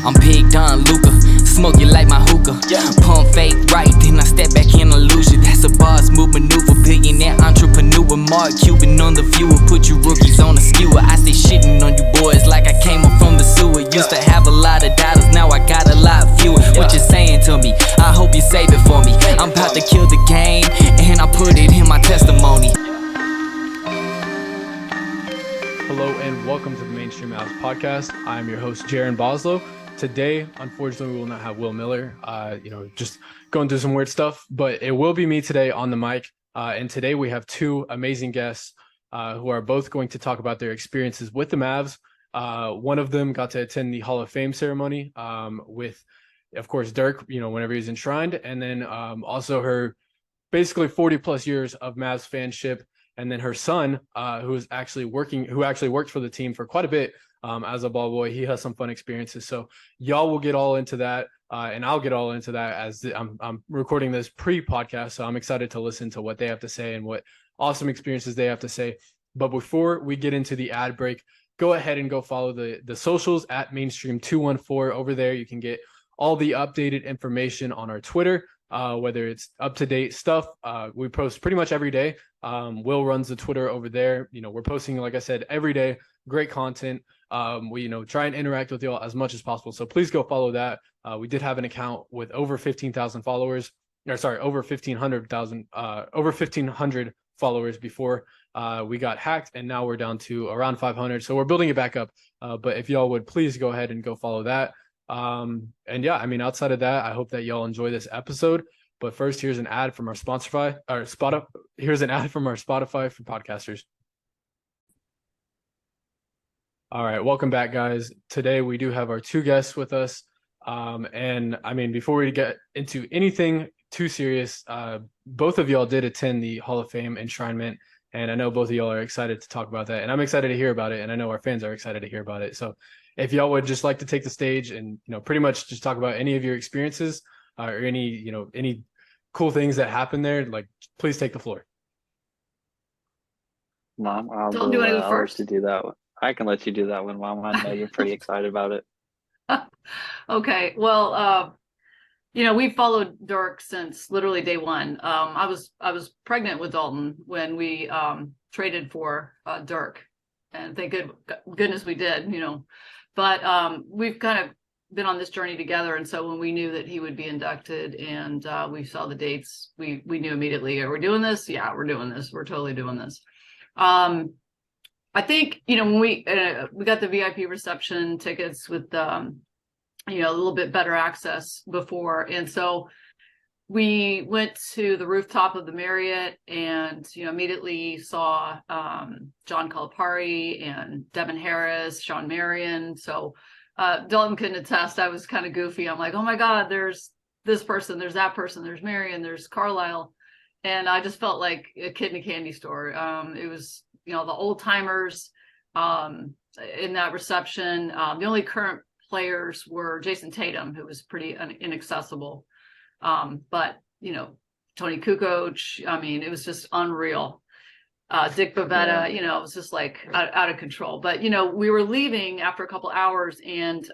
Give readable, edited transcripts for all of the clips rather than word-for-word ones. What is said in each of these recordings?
I'm Big Don Luca, smoke you like my hookah. Pump fake right, then I step back in illusion. That's a boss move maneuver, billionaire entrepreneur. Mark Cuban on the viewer, put you rookies on a skewer. I stay shitting on you boys like I came up from the sewer. Used to have a lot of dollars, now I got a lot fewer. What you saying to me? I hope you save it for me. I'm about to kill the game, and I put it in my testimony. Hello and welcome to the Mainstream Mavs podcast. I'm your host, Jaren Boslow. Today, unfortunately, we will not have Will Miller, just going through some weird stuff, but it will be me today on the mic. And today we have two amazing guests who are both going to talk about their experiences with the Mavs. One of them got to attend the Hall of Fame ceremony with, of course, Dirk, whenever he was enshrined. And then also her basically 40 plus years of Mavs fanship. And then her son, who actually worked for the team for quite a bit as a ball boy. He has some fun experiences. So y'all will get all into that, and I'll get all into that as I'm recording this pre-podcast. So I'm excited to listen to what they have to say and what awesome experiences they have to say. But before we get into the ad break, go ahead and go follow the socials at Mainstream214. Over there, you can get all the updated information on our Twitter. Whether it's up-to-date stuff, we post pretty much every day. Will runs the Twitter over there. We're posting, like I said, every day, great content. We, try and interact with y'all as much as possible. So please go follow that. We did have an account with over 15,000 followers, over 1,500 followers before we got hacked, and now we're down to around 500. So we're building it back up. But if y'all would please go ahead and go follow that. Outside of that, I hope that y'all enjoy this episode. But first, here's an ad from our Spotify for podcasters. All right, welcome back, guys. Today we do have our two guests with us. Before we get into anything too serious, both of y'all did attend the Hall of Fame enshrinement, and I know both of y'all are excited to talk about that, and I'm excited to hear about it, and I know our fans are excited to hear about it. So if y'all would just like to take the stage and, pretty much just talk about any of your experiences or any cool things that happened there, please take the floor. Mom, I'll do you want to go first? let you do that one. I can let you do that one, Mom. I know you're pretty excited about it. Okay. Well, we've followed Dirk since literally day one. I was pregnant with Dalton when we traded for Dirk, and thank goodness we did, But we've kind of been on this journey together, and so when we knew that he would be inducted and we saw the dates, we knew immediately, are we doing this? Yeah, we're doing this. We're totally doing this. I think when we got the VIP reception tickets with a little bit better access before, and so we went to the rooftop of the Marriott and immediately saw John Calipari and Devin Harris, Sean Marion. So Dalton couldn't attest. I was kind of goofy. I'm like, oh my God, there's this person, there's that person, there's Marion, there's Carlisle. And I just felt like a kid in a candy store. It was, the old timers in that reception. The only current players were Jason Tatum, who was pretty inaccessible. But Tony Kukoc, it was just unreal. Dick Bavetta, it was just like out of control. But we were leaving after a couple hours, and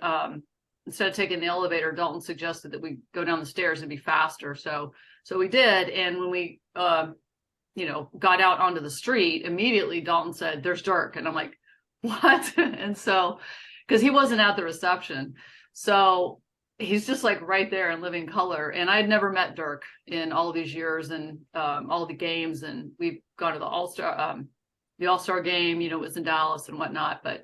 instead of taking the elevator, Dalton suggested that we go down the stairs and be faster. So we did, and when we got out onto the street, immediately Dalton said, "There's Dirk," and I'm like, "What?" And so, because he wasn't at the reception, so he's just like right there in living color. And I'd never met Dirk in all these years and all the games. And we've gone to the All-Star game, it was in Dallas and whatnot, but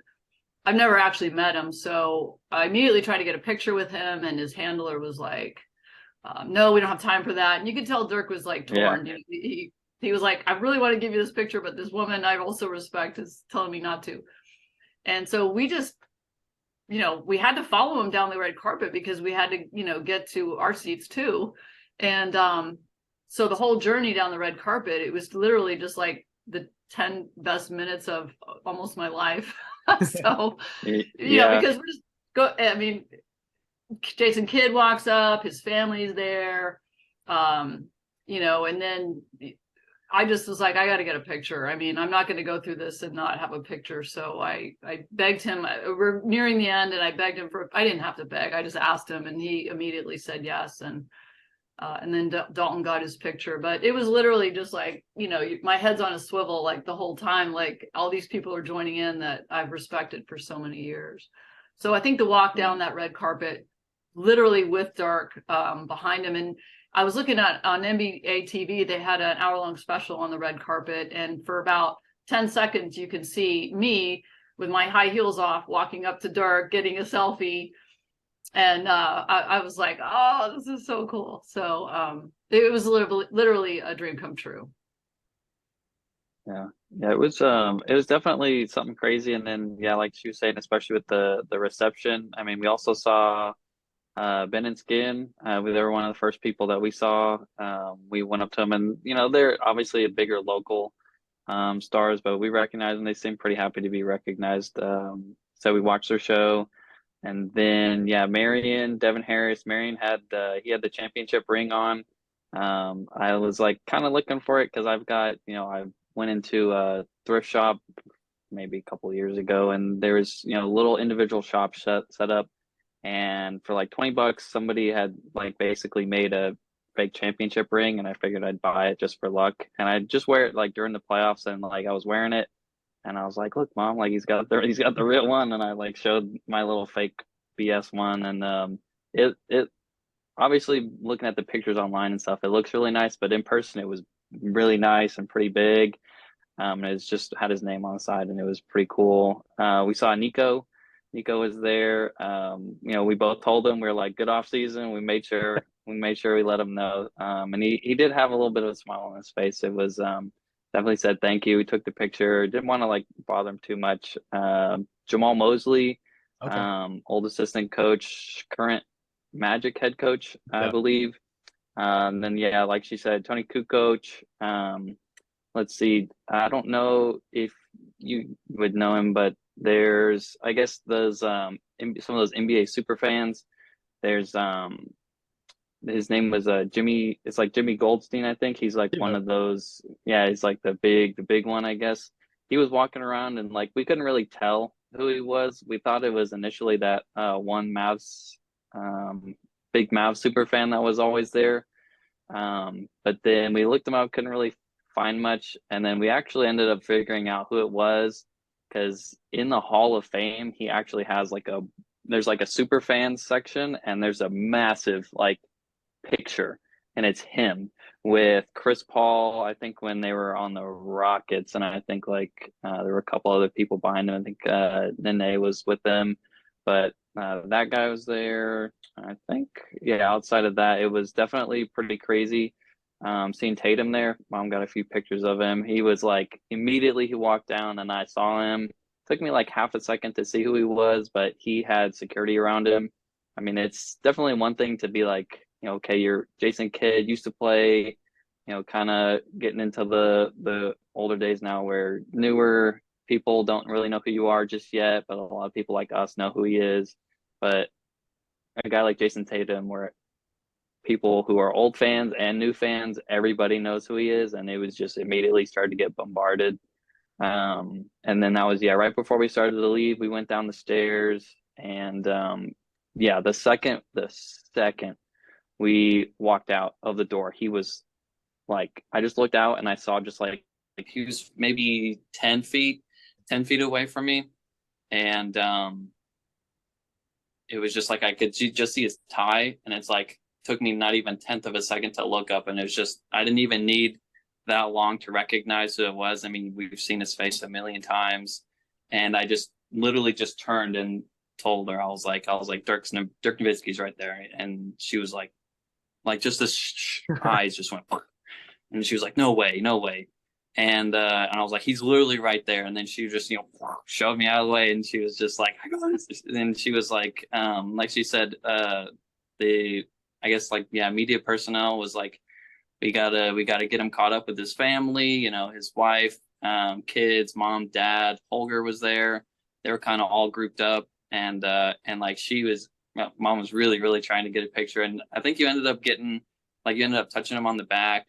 I've never actually met him. So I immediately tried to get a picture with him, and his handler was like, no, we don't have time for that. And you could tell Dirk was like torn. Yeah. He was like, I really want to give you this picture, but this woman I also respect is telling me not to. And so we just, we had to follow him down the red carpet because we had to, get to our seats too. And so the whole journey down the red carpet, it was literally just like the 10 best minutes of almost my life. So, because we're just Jason Kidd walks up, his family's there, and then I just was like, I got to get a picture. I mean, I'm not going to go through this and not have a picture. So I begged him. We're nearing the end, and I begged him I didn't have to beg. I just asked him, and he immediately said yes. And then Dalton got his picture. But it was literally just like, my head's on a swivel like the whole time. Like all these people are joining in that I've respected for so many years. So I think the walk down that red carpet, literally with Dirk behind him, and I was looking at on NBA TV, they had an hour-long special on the red carpet, and for about 10 seconds, you can see me with my high heels off, walking up to Dirk, getting a selfie, and I was like, "Oh, this is so cool!" So it was literally a dream come true. Yeah, it was definitely something crazy. And then like she was saying, especially with the reception. I mean, we also saw Ben and Skin. They were one of the first people that we saw. We went up to them, and they're obviously a bigger local stars, but we recognized them. They seemed pretty happy to be recognized. So we watched their show, and then Devin Harris. Marion had he had the championship ring on. I was like kind of looking for it because I've got I went into a thrift shop maybe a couple of years ago, and there was little individual shop set up. And for like $20, somebody had like basically made a fake championship ring, and I figured I'd buy it just for luck. And I'd just wear it like during the playoffs, and like I was wearing it, and I was like, "Look, Mom, like he's got the real one." And I like showed my little fake BS one, and it obviously, looking at the pictures online and stuff, it looks really nice, but in person it was really nice and pretty big. And it's just had his name on the side, and it was pretty cool. We saw Nico. Nico was there. We both told him we were like, good off season. We made sure we let him know. And he did have a little bit of a smile on his face. It was definitely said thank you. We took the picture. Didn't want to like bother him too much. Jamal Mosley, old assistant coach, current Magic head coach, I believe. Then like she said, Tony Kukoc. Let's see. I don't know if you would know him, but there's, I guess, those some of those NBA super fans. There's his name was Jimmy. It's like Jimmy Goldstein, I think. He's like one of those. Yeah, he's like the big one, I guess. He was walking around, and like we couldn't really tell who he was. We thought it was initially that one Mavs big Mavs super fan that was always there. But then we looked him up, couldn't really find much, and then we actually ended up figuring out who it was, because in the Hall of Fame he actually has there's like a super fans section, and there's a massive like picture, and it's him with Chris Paul, I think, when they were on the Rockets, and I think like there were a couple other people behind him. I think Nene was with them, but that guy was there. I think outside of that, it was definitely pretty crazy. Seeing Tatum there. Mom got a few pictures of him. He was like, immediately he walked down and I saw him. Took me like half a second to see who he was, but he had security around him. I mean, it's definitely one thing to be like, okay, you're Jason Kidd, used to play, kind of getting into the older days now where newer people don't really know who you are just yet, but a lot of people like us know who he is. But a guy like Jason Tatum, where people who are old fans and new fans, everybody knows who he is, and it was just immediately started to get bombarded. And then that was right before we started to leave. We went down the stairs, and the second we walked out of the door, he was like, I just looked out and I saw just like he was maybe 10 feet away from me, and it was just like I could just see his tie, and it's like took me not even 1/10 of a second to look up, and it was just, I didn't even need that long to recognize who it was. I mean, we've seen his face a million times, and I just literally just turned and told her, I was like Dirk Nowitzki's right there, and she was like just this eyes just went, and she was like, no way, and I was like, he's literally right there, and then she just shoved me out of the way, and she was just like, I got this, and she was like she said, I guess media personnel was like, we gotta get him caught up with his family, his wife, kids, mom, dad. Holger was there. They were kind of all grouped up, and like mom was really trying to get a picture, and I think you ended up touching him on the back,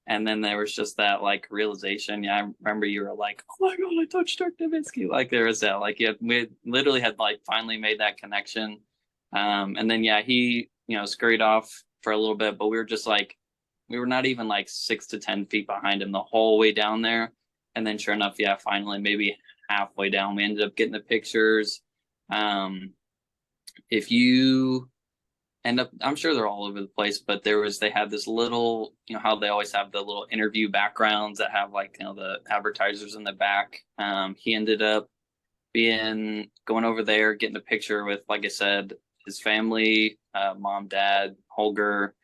And then there was just that like realization. Yeah, I remember you were like, "Oh my god, I touched Dirk Nowitzki!" Like there was that, like we literally had like finally made that connection. And then yeah, he scurried off for a little bit, but we were just like, we were not even like 6 to 10 feet behind him the whole way down there. And then sure enough, yeah, finally maybe halfway down, we ended up getting the pictures. If you end up, I'm sure they're all over the place, but they had this little, how they always have the little interview backgrounds that have like, the advertisers in the back. He ended up going over there, getting a picture with, like I said, his family, mom, dad, Holger,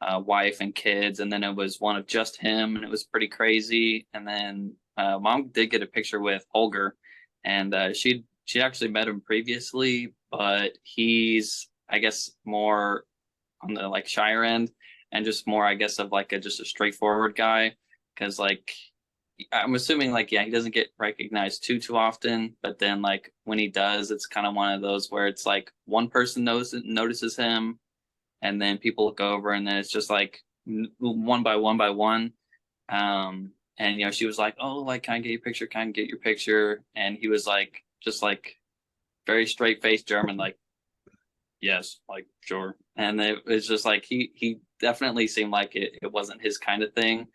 wife and kids. And then it was one of just him, and it was pretty crazy. And then mom did get a picture with Holger, and she actually met him previously, but he's, I guess, more on the like shyer end, and just more, I guess, of like just a straightforward guy. Because like I'm assuming like, yeah, he doesn't get recognized too often, but then like when he does, it's kind of one of those where it's like one person notices him, and then people look over, and then it's just like one by one. And she was like, "Oh, like, can I get your picture? Can I get your picture?" And he was like, just like very straight faced German, like, "Yes, like, sure." And it was just like he definitely seemed like it wasn't his kind of thing,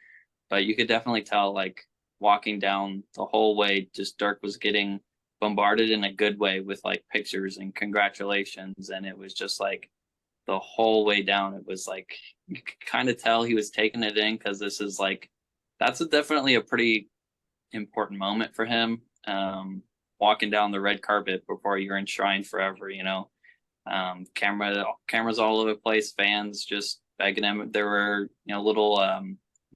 but you could definitely tell, like, walking down the whole way, just Dirk was getting bombarded in a good way with like pictures and congratulations. And it was just like the whole way down, it was like you could kind of tell he was taking it in, because this is like, that's definitely a pretty important moment for him. Walking down the red carpet before you're enshrined forever, cameras all over the place, fans just begging him. There were little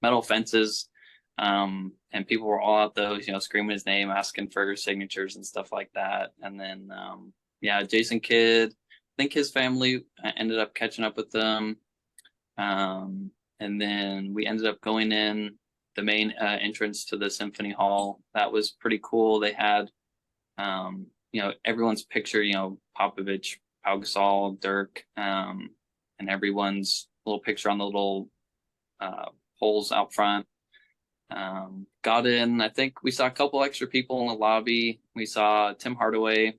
metal fences, and people were all out those, screaming his name, asking for signatures and stuff like that. And then Jason Kidd, I think his family ended up catching up with them, and then we ended up going in the main entrance to the Symphony Hall. That was pretty cool. They had everyone's picture, Popovich, Pau Gasol, Dirk, and everyone's little picture on the little poles out front. Got in. I think we saw a couple extra people in the lobby. We saw Tim Hardaway,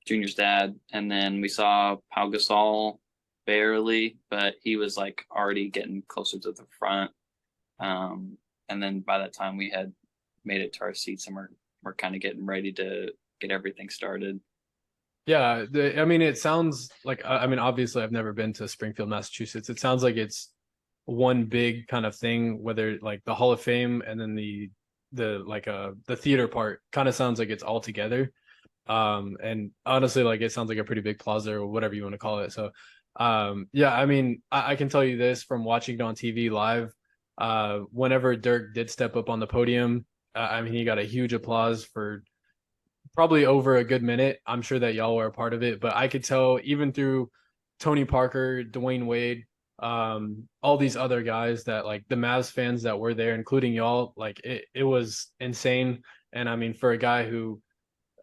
Junior's dad, and then we saw Pau Gasol barely, but he was like already getting closer to the front. And then by that time we had made it to our seats, and we're kind of getting ready to get everything started. Yeah, it sounds like, obviously I've never been to Springfield, Massachusetts. It sounds like it's one big kind of thing, whether like the Hall of Fame and then the theater part kind of sounds like it's all together. And honestly, like, it sounds like a pretty big plaza or whatever you want to call it. So, I can tell you this from watching it on TV live. Whenever Dirk did step up on the podium, he got a huge applause for probably over a good minute. I'm sure that y'all were a part of it, but I could tell even through Tony Parker, Dwayne Wade, all these other guys, that like the Mavs fans that were there, including y'all, like it was insane. And for a guy who,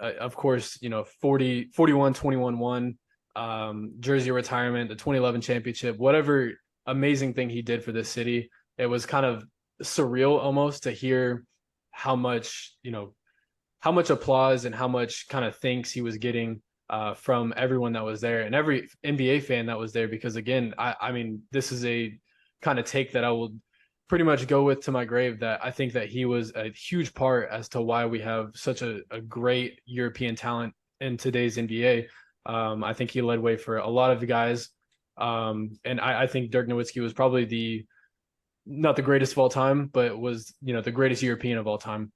of course, 41, 21-1, jersey retirement, the 2011 championship, whatever amazing thing he did for this city, it was kind of surreal almost to hear how much applause and how much kind of thanks he was getting from everyone that was there and every NBA fan that was there. Because again, this is a kind of take that I will pretty much go with to my grave, that I think that he was a huge part as to why we have such a great European talent in today's NBA. I think he led way for a lot of the guys. And I think Dirk Nowitzki was probably not the greatest of all time, but was, the greatest European of all time,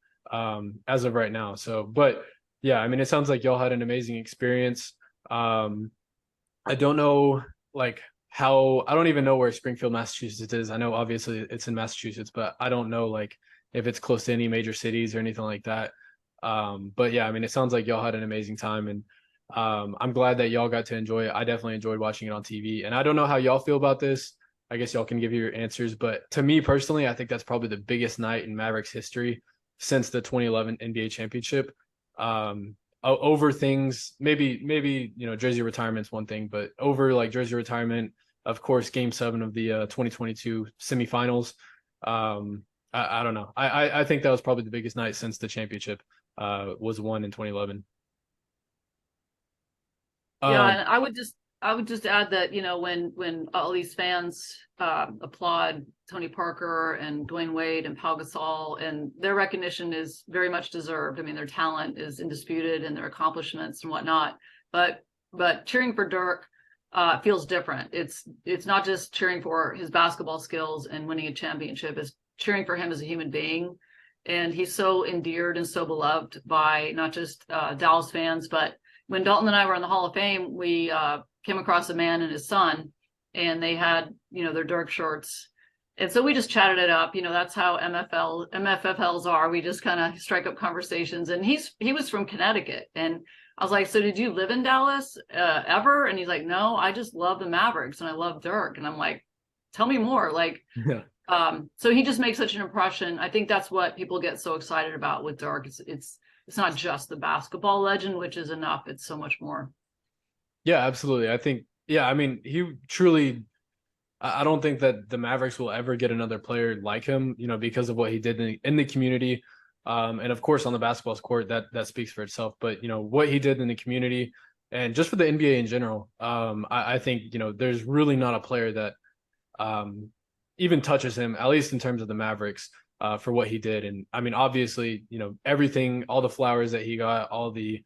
as of right now. So, but yeah, it sounds like y'all had an amazing experience. I don't know, like, I don't even know where Springfield, Massachusetts is. I know obviously it's in Massachusetts, but I don't know like if it's close to any major cities or anything like that. But yeah, it sounds like y'all had an amazing time, and I'm glad that y'all got to enjoy it. I definitely enjoyed watching it on TV, and I don't know how y'all feel about this. I guess y'all can give your answers, but to me personally, I think that's probably the biggest night in Mavericks history since the 2011 NBA championship. Over things, maybe jersey retirement's one thing, but over like jersey retirement, of course, Game 7 of the 2022 semifinals, I don't know. I think that was probably the biggest night since the championship was won in 2011. Yeah, and I would just add that, when all these fans applaud Tony Parker and Dwayne Wade and Pau Gasol, and their recognition is very much deserved. I mean, their talent is indisputed and their accomplishments and whatnot. But cheering for Dirk feels different. It's not just cheering for his basketball skills and winning a championship. It's cheering for him as a human being. And he's so endeared and so beloved by not just Dallas fans, but when Dalton and I were in the Hall of Fame, we came across a man and his son, and they had, their Dirk shirts. And so we just chatted it up. That's how MFFLs are. We just kind of strike up conversations. And he was from Connecticut. And I was like, so did you live in Dallas ever? And he's like, no, I just love the Mavericks and I love Dirk. And I'm like, tell me more. Like, so he just makes such an impression. I think that's what people get so excited about with Dirk. It's not just the basketball legend, which is enough. It's so much more. Yeah, absolutely. I think, I mean, he truly, I don't think that the Mavericks will ever get another player like him, because of what he did in the community. And of course, on the basketball court, that speaks for itself. But, what he did in the community and just for the NBA in general, I think, there's really not a player that even touches him, at least in terms of the Mavericks. For what he did. And I mean, obviously, everything, all the flowers that he got, all the,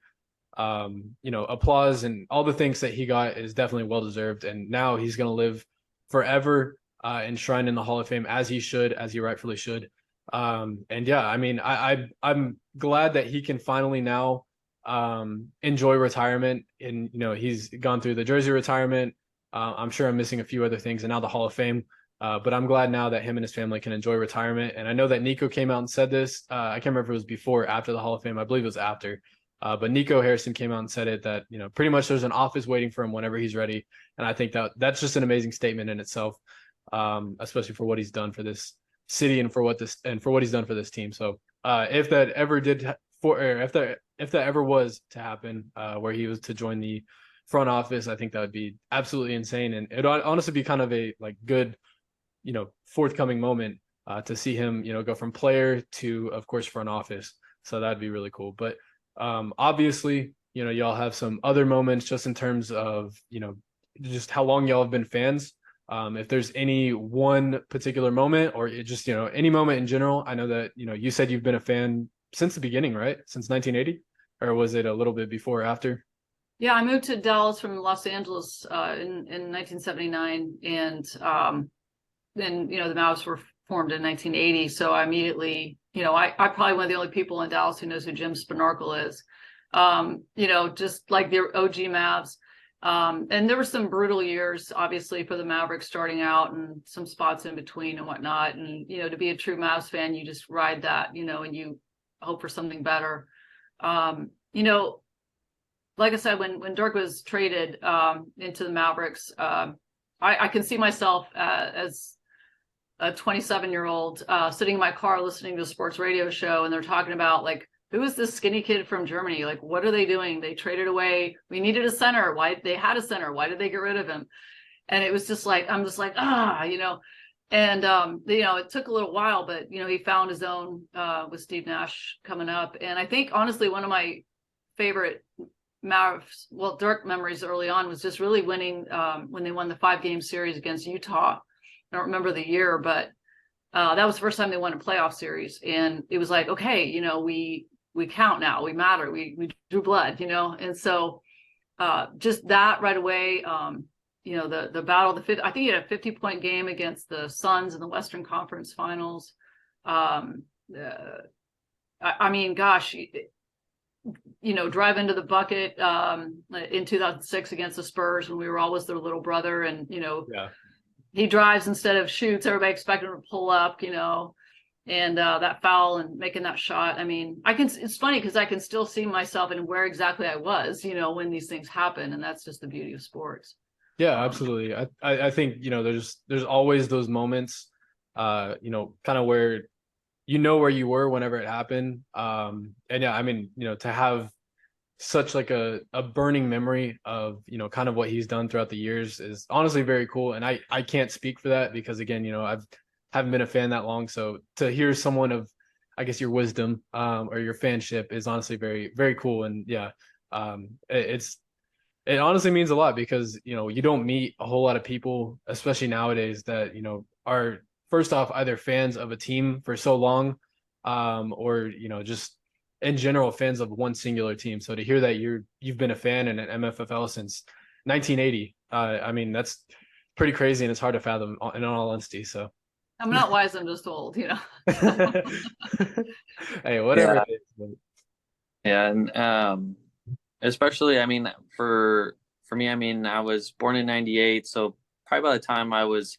applause and all the things that he got is definitely well-deserved. And now he's going to live forever enshrined in the Hall of Fame as he rightfully should. And yeah, I mean, I'm glad that he can finally now enjoy retirement. And, he's gone through the jersey retirement. I'm sure I'm missing a few other things, and now the Hall of Fame. But I'm glad now that him and his family can enjoy retirement. And I know that Nico came out and said this. I can't remember if it was before or after the Hall of Fame. I believe it was after. But Nico Harrison came out and said it that, pretty much there's an office waiting for him whenever he's ready. And I think that's just an amazing statement in itself, especially for what he's done for this city and for what he's done for this team. So if that ever was to happen, where he was to join the front office, I think that would be absolutely insane. And it would honestly be kind of a good, forthcoming moment to see him, go from player to, of course, front office. So that'd be really cool. But obviously, y'all have some other moments just in terms of, just how long y'all have been fans. If there's any one particular moment or just, any moment in general. I know that, you said you've been a fan since the beginning, right? Since 1980, or was it a little bit before or after? Yeah, I moved to Dallas from Los Angeles in 1979, and then, the Mavs were formed in 1980. So I immediately, I probably one of the only people in Dallas who knows who Jim Spanarkel is, just like the OG Mavs. And there were some brutal years, obviously, for the Mavericks starting out and some spots in between and whatnot. And, to be a true Mavs fan, you just ride that, and you hope for something better. Like I said, when Dirk was traded into the Mavericks, I can see myself as a 27-year-old sitting in my car listening to a sports radio show, and they're talking about, like, who is this skinny kid from Germany? Like, what are they doing? They traded away. We needed a center. Why they had a center? Why did they get rid of him? And it was just like, I'm just like, and it took a little while, but he found his own with Steve Nash coming up. And I think honestly, one of my favorite Dirk memories early on was just really winning when they won the 5-game series against Utah. I don't remember the year, but that was the first time they won a playoff series. And it was like, okay, we count now, we matter, we drew blood, and so just that right away, the battle, I think he had a 50-point game against the Suns in the Western Conference Finals. I mean, gosh, drive into the bucket in 2006 against the Spurs when we were always their little brother, and Yeah. He drives instead of shoots. Everybody expected him to pull up, and that foul and making that shot. I mean, it's funny because I can still see myself and where exactly I was, when these things happen. And that's just the beauty of sports. Yeah, absolutely. I think, there's always those moments, kind of where, where you were whenever it happened. And yeah, I mean, to have such like a burning memory of, kind of what he's done throughout the years is honestly very cool. And I can't speak for that because again, haven't been a fan that long. So to hear someone of, I guess, your wisdom or your fanship is honestly very, very cool. And yeah, it honestly means a lot because, you know, you don't meet a whole lot of people, especially nowadays, that, you know, are first off either fans of a team for so long, or, you know, just in general fans of one singular team. So to hear that you've been a fan in an MFFL since 1980, I mean, that's pretty crazy and it's hard to fathom in all honesty. So I'm not wise, I'm just old, you know. hey, whatever Yeah. it is. But... Yeah, and especially, I mean, for me, I mean, I was born in '98, so probably by the time I was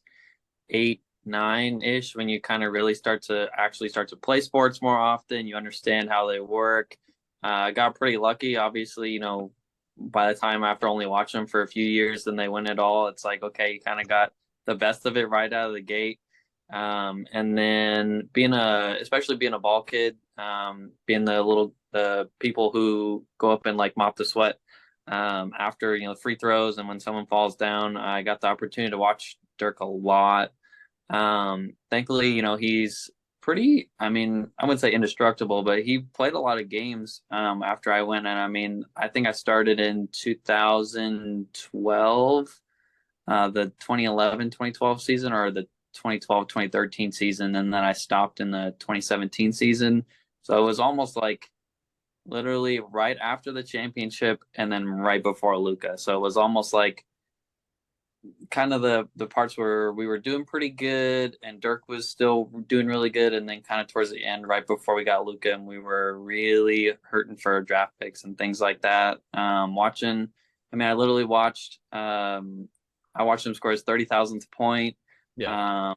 8, 9-ish, when you kind of really start to play sports more often, you understand how they work. I got pretty lucky, obviously, you know, by the time after only watching them for a few years, then they win it all. It's like, okay, you kind of got the best of it right out of the gate. And then especially being a ball kid, being the people who go up and like mop the sweat, after, you know, free throws. And when someone falls down, I got the opportunity to watch Dirk a lot. Thankfully, you know, he's pretty, I mean, I wouldn't say indestructible, but he played a lot of games, after I went. And I mean, I think I started in 2012, the 2011-2012 season, or the 2012-2013 season, and then I stopped in the 2017 season. So it was almost like literally right after the championship and then right before Luka. So it was almost like kind of the parts where we were doing pretty good and Dirk was still doing really good, and then kind of towards the end, right before we got Luka, and we were really hurting for draft picks and things like that. Watching, I mean, I literally watched, I watched him score his 30,000th point. Yeah.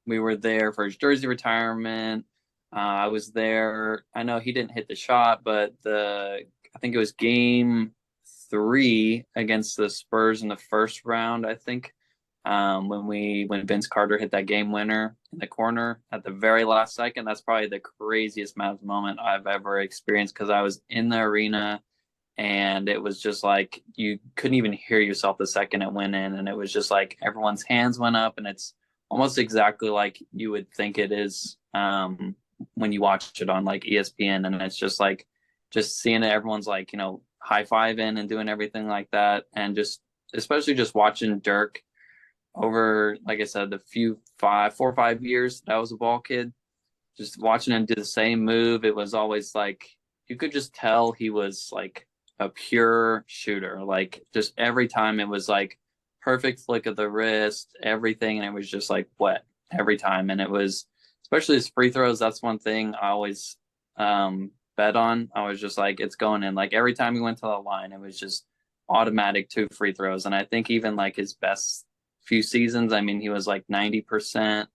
We were there for his jersey retirement. I was there. I know he didn't hit the shot, but I think it was game 3 against the Spurs in the first round, I think, when Vince Carter hit that game winner in the corner at the very last second. That's probably the craziest Mavs moment I've ever experienced, because I was in the arena and it was just like you couldn't even hear yourself the second it went in, and it was just like everyone's hands went up, and it's almost exactly like you would think it is, when you watch it on like ESPN, and it's just like just seeing it, everyone's like, you know, high-fiving and doing everything like that. And just especially just watching Dirk over, like I said, the 4 or 5 years that I was a ball kid, just watching him do the same move, it was always like you could just tell he was like a pure shooter. Like just every time it was like perfect flick of the wrist, everything, and it was just like wet every time. And it was, especially his free throws, that's one thing I always bet on. I was just like, it's going in. Like every time he went to the line, it was just automatic 2 free throws. And I think even like his best few seasons, I mean, he was like 90%,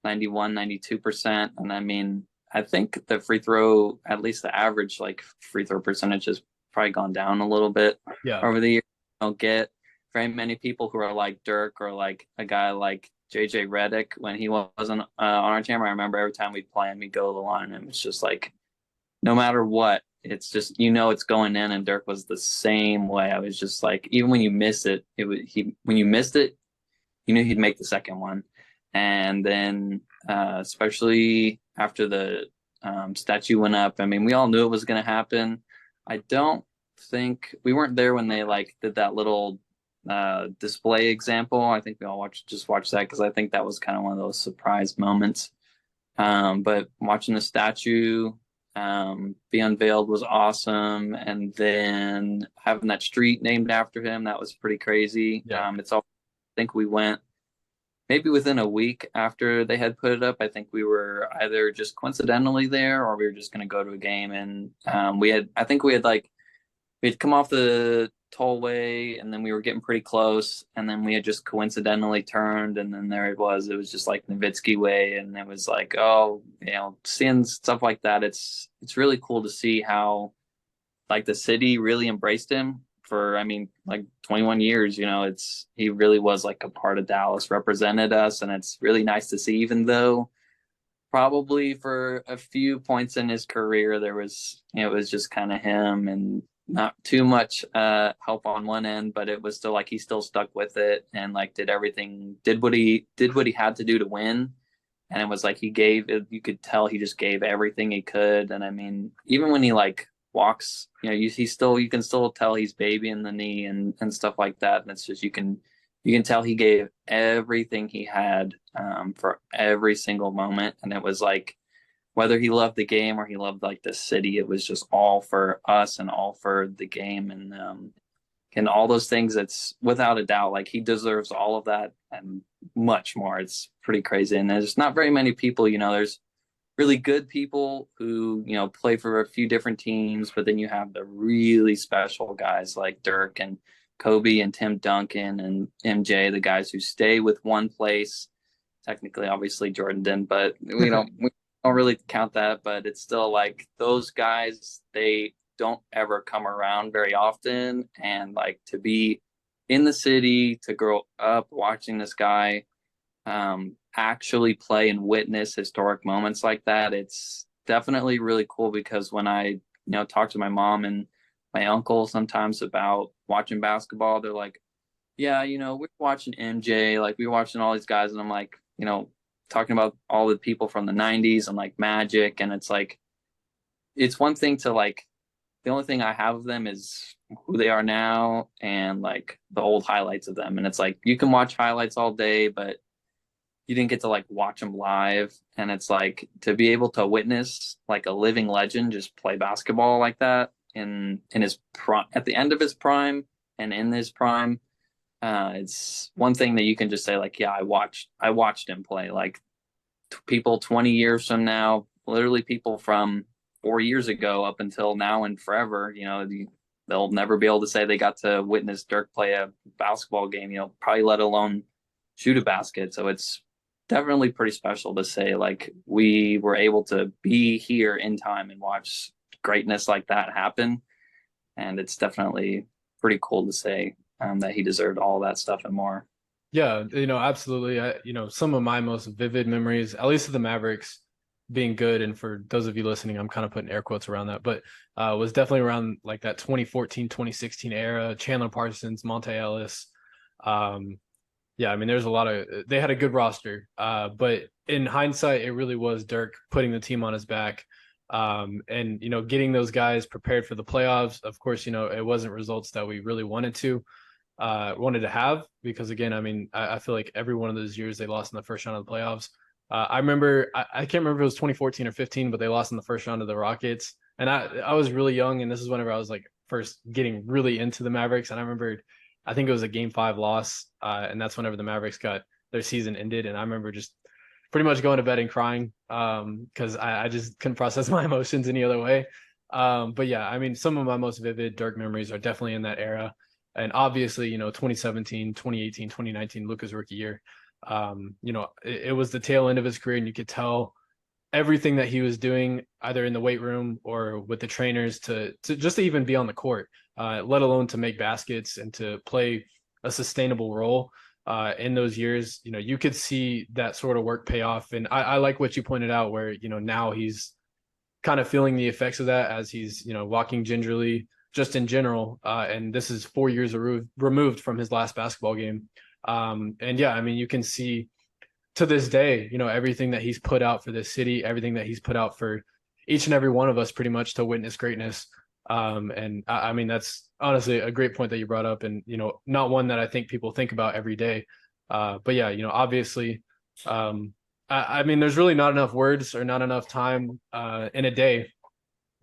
91, 92%. And I mean, I think the free throw, at least the average like free throw percentage, has probably gone down a little bit over the years. I don't get very many people who are like Dirk, or like a guy like JJ Redick when he wasn't on our team. I remember every time we'd play him, he'd go to the line, and it's just like, no matter what, it's just, you know, it's going in. And Dirk was the same way. I was just like, even when you miss it, when you missed it, you knew he'd make the second one. And then especially after the statue went up, I mean, we all knew it was going to happen. I don't think we weren't there when they like did that little display example. I think we all watched that, because I think that was kind of one of those surprise moments. But watching the statue be unveiled was awesome, and then having that street named after him, that was pretty crazy. It's all, I think we went maybe within a week after they had put it up. I think we were either just coincidentally there, or we were just going to go to a game. And we'd come off the tollway, and then we were getting pretty close, and then we had just coincidentally turned, and then there it was just like Nowitzki way. And it was like, oh, you know, seeing stuff like that, it's really cool to see how like the city really embraced him for, I mean, like 21 years. You know, he really was like a part of Dallas, represented us, and it's really nice to see, even though probably for a few points in his career there was, you know, it was just kind of him and not too much help on one end, but it was still like he still stuck with it and like did what he had to do to win. And it was like you could tell he just gave everything he could. And I mean, even when he like walks, you can still tell he's babying the knee and stuff like that. And it's just you can tell he gave everything he had for every single moment. And it was like whether he loved the game or he loved like the city, it was just all for us and all for the game. And all those things, it's without a doubt, like he deserves all of that and much more. It's pretty crazy. And there's not very many people, there's really good people who, play for a few different teams, but then you have the really special guys like Dirk and Kobe and Tim Duncan and MJ, the guys who stay with one place. Technically, obviously Jordan didn't, but we don't really count that, but it's still like those guys, they don't ever come around very often. And like to be in the city, to grow up watching this guy actually play and witness historic moments like that, it's definitely really cool. Because when I talk to my mom and my uncle sometimes about watching basketball, they're like, yeah, we're watching MJ, like we're watching all these guys, and I'm like, talking about all the people from the 90s and like Magic, and it's like it's one thing to like, the only thing I have of them is who they are now and like the old highlights of them. And it's like you can watch highlights all day, but you didn't get to like watch them live. And it's like to be able to witness like a living legend just play basketball like that in his prime, at the end of his prime and in his prime. It's one thing that you can just say like, yeah, I watched him play. Like people 20 years from now, literally people from 4 years ago up until now and forever, they'll never be able to say they got to witness Dirk play a basketball game, probably let alone shoot a basket. So it's definitely pretty special to say like we were able to be here in time and watch greatness like that happen. And it's definitely pretty cool to say that he deserved all that stuff and more. Yeah, absolutely. Some of my most vivid memories, at least of the Mavericks being good, and for those of you listening, I'm kind of putting air quotes around that, but was definitely around like that 2014, 2016 era, Chandler Parsons, Monte Ellis. Yeah, I mean, there's they had a good roster, but in hindsight, it really was Dirk putting the team on his back, and, getting those guys prepared for the playoffs. Of course, it wasn't results that we really wanted to have, because again, I mean, I feel like every one of those years they lost in the first round of the playoffs. I remember, I can't remember if it was 2014 or 15, but they lost in the first round of the Rockets. And I was really young, and this is whenever I was like first getting really into the Mavericks. And I remember, I think it was a Game 5 loss, and that's whenever the Mavericks got their season ended. And I remember just pretty much going to bed and crying because I just couldn't process my emotions any other way. But yeah, I mean, some of my most vivid Dirk memories are definitely in that era. And obviously, 2017, 2018, 2019, Luka's rookie year. It was the tail end of his career, and you could tell everything that he was doing either in the weight room or with the trainers to just to even be on the court, let alone to make baskets and to play a sustainable role in those years. You could see that sort of work pay off. And I like what you pointed out where, now he's kind of feeling the effects of that as he's, walking gingerly just in general. And this is 4 years removed from his last basketball game. And yeah, I mean, you can see to this day, everything that he's put out for this city, everything that he's put out for each and every one of us pretty much to witness greatness. And I mean, that's honestly a great point that you brought up, and, not one that I think people think about every day. But yeah, obviously, I mean, there's really not enough words or not enough time in a day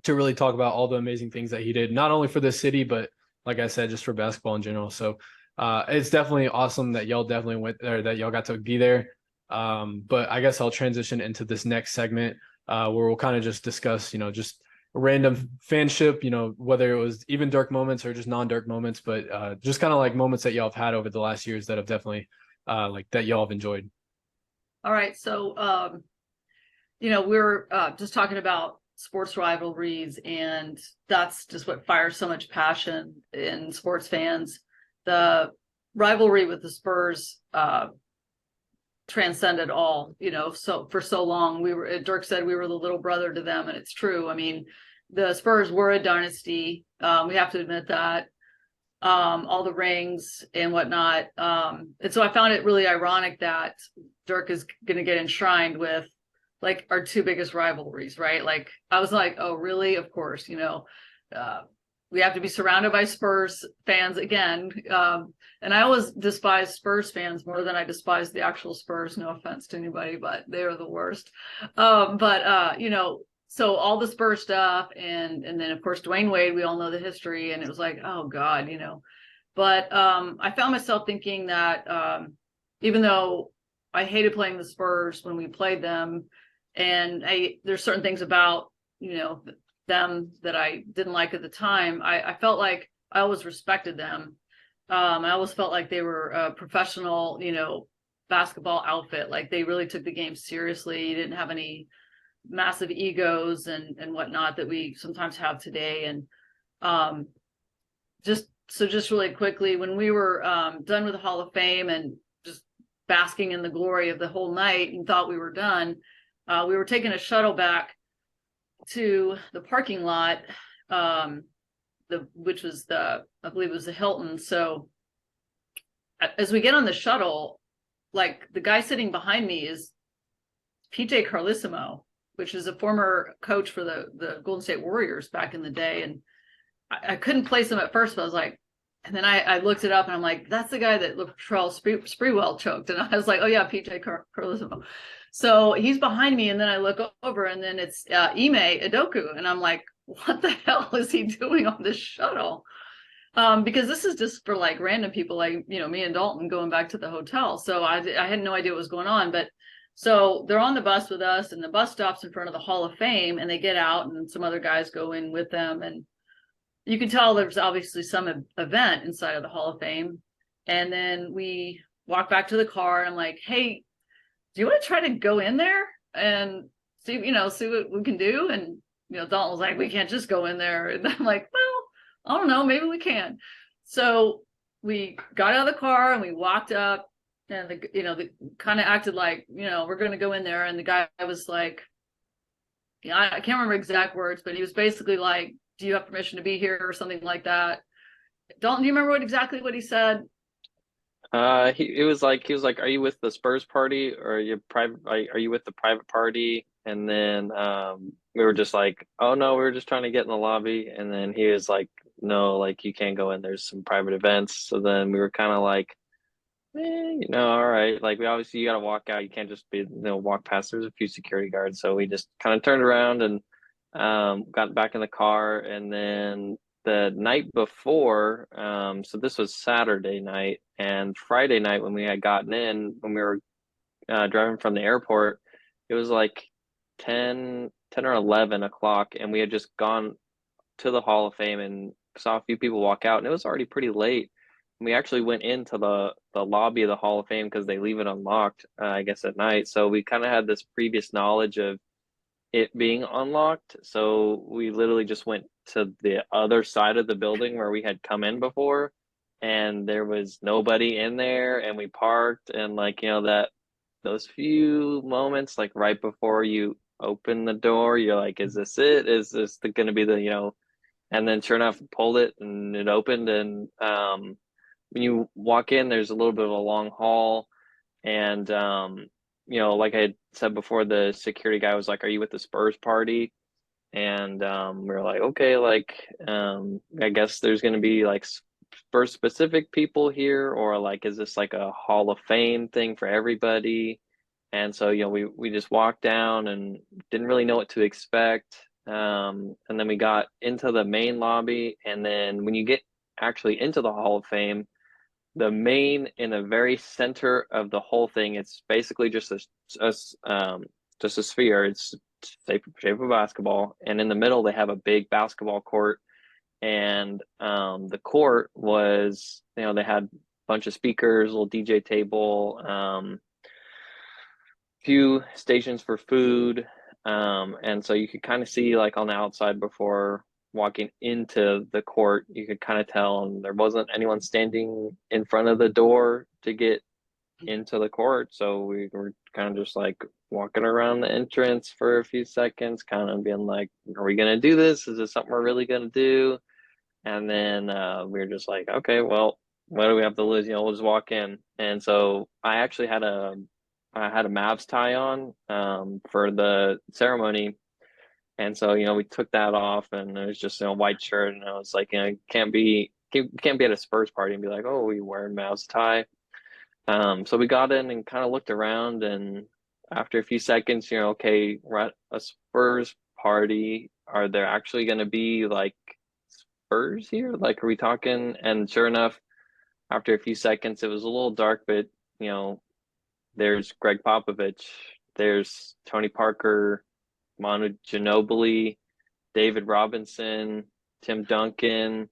to really talk about all the amazing things that he did, not only for the city, but like I said, just for basketball in general. So it's definitely awesome that y'all definitely went there, that y'all got to be there. But I guess I'll transition into this next segment where we'll kind of just discuss, just random fanship, whether it was even Dirk moments or just non-Dirk moments, but just kind of like moments that y'all have had over the last years that have definitely like that y'all have enjoyed. All right. So, we're just talking about sports rivalries, and that's just what fires so much passion in sports fans. The rivalry with the Spurs transcended all, so for so long Dirk said we were the little brother to them, and it's true. I mean, the Spurs were a dynasty. We have to admit that. all the rings and whatnot. And so I found it really ironic that Dirk is going to get enshrined with like our two biggest rivalries, right? Like I was like, oh, really? Of course, we have to be surrounded by Spurs fans again. And I always despise Spurs fans more than I despise the actual Spurs. No offense to anybody, but they are the worst. So all the Spurs stuff, and then of course Dwayne Wade, we all know the history, and it was like, oh God, But I found myself thinking that even though I hated playing the Spurs when we played them, and there's certain things about them that I didn't like at the time, I felt like I always respected them. I always felt like they were a professional, basketball outfit. Like they really took the game seriously. You didn't have any massive egos and whatnot that we sometimes have today. And just really quickly, when we were done with the Hall of Fame and just basking in the glory of the whole night and thought we were done, we were taking a shuttle back to the parking lot, which was I believe it was the Hilton. So as we get on the shuttle, like the guy sitting behind me is PJ Carlesimo, which is a former coach for the Golden State Warriors back in the day. And I couldn't place him at first, but I was like, and then I looked it up and I'm like, that's the guy that Latrell Sprewell choked. And I was like, oh yeah, PJ Carlesimo. So he's behind me, and then I look over, and then it's Ime Udoka, and I'm like, what the hell is he doing on this shuttle? Because this is just for like random people like, me and Dalton going back to the hotel. So I had no idea what was going on. But so they're on the bus with us, and the bus stops in front of the Hall of Fame, and they get out, and some other guys go in with them. And you can tell there's obviously some event inside of the Hall of Fame. And then we walk back to the car, and I'm like, hey, do you want to try to go in there and see what we can do? And, Dalton was like, we can't just go in there. And I'm like, well, I don't know, maybe we can. So we got out of the car and we walked up, and the kind of acted like, we're going to go in there. And the guy was like, I can't remember exact words, but he was basically like, do you have permission to be here or something like that? Dalton, do you remember exactly what he said? He was like, are you with the Spurs party, or are you with the private party? And then we were just like, oh no, we were just trying to get in the lobby. And then he was like, no, like you can't go in, there's some private events. So then we were kind of like, all right, like you got to walk out, you can't just walk past. There's a few security guards, so we just kind of turned around and got back in the car. And then the night before, so this was Saturday night, and Friday night when we had gotten in, when we were driving from the airport, it was like 10 or 11 o'clock, and we had just gone to the Hall of Fame and saw a few people walk out, and it was already pretty late. We actually went into the lobby of the Hall of Fame because they leave it unlocked, I guess, at night. So we kind of had this previous knowledge of it being unlocked. So we literally just went to the other side of the building where we had come in before, and there was nobody in there, and we parked, and those few moments, like right before you open the door, you're like, is this it? Is this going to be and then sure enough, pulled it and it opened. And when you walk in, there's a little bit of a long hall. And, like I had said before, the security guy was like, are you with the Spurs party? And we were like, okay, I guess there's going to be like Spurs specific people here, or like, is this like a Hall of Fame thing for everybody? And so, we just walked down and didn't really know what to expect. And then we got into the main lobby. And then when you get actually into the Hall of Fame, the main, in the very center of the whole thing, it's basically just a sphere. It's shape of basketball, and in the middle they have a big basketball court. And the court was, they had a bunch of speakers, a little DJ table, few stations for food, and so you could kind of see, like, on the outside before walking into the court, you could kind of tell, and there wasn't anyone standing in front of the door to get into the court. So we were kind of just like walking around the entrance for a few seconds, kind of being like, are we going to do this? Is this something we're really going to do? And then we were just like, okay, well, what do we have to lose? We'll just walk in. And so I actually had a Mavs tie on for the ceremony. And so, we took that off, and it was just a white shirt, and I was like, can't be at a Spurs party and be like, oh, we wearing Mavs tie. So we got in and kind of looked around, and after a few seconds, okay, we're at a Spurs party. Are there actually going to be like Spurs here? Like, are we talking? And sure enough, after a few seconds, it was a little dark, but there's Greg Popovich, there's Tony Parker, Manu Ginobili, David Robinson, Tim Duncan,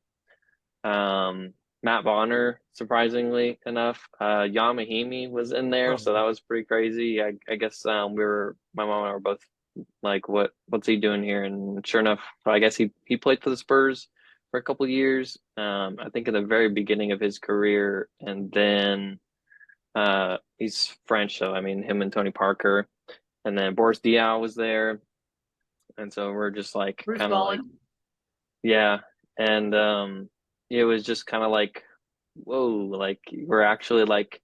Matt Bonner, surprisingly enough. Yamahimi was in there, so that was pretty crazy. I guess my mom and I were both like, what's he doing here? And sure enough, I guess he played for the Spurs for a couple of years. I think in the very beginning of his career, and then he's French, so I mean him and Tony Parker, and then Boris Diaw was there, and so we're just like kind of like, yeah, and it was just kind of like, whoa, like we're actually like,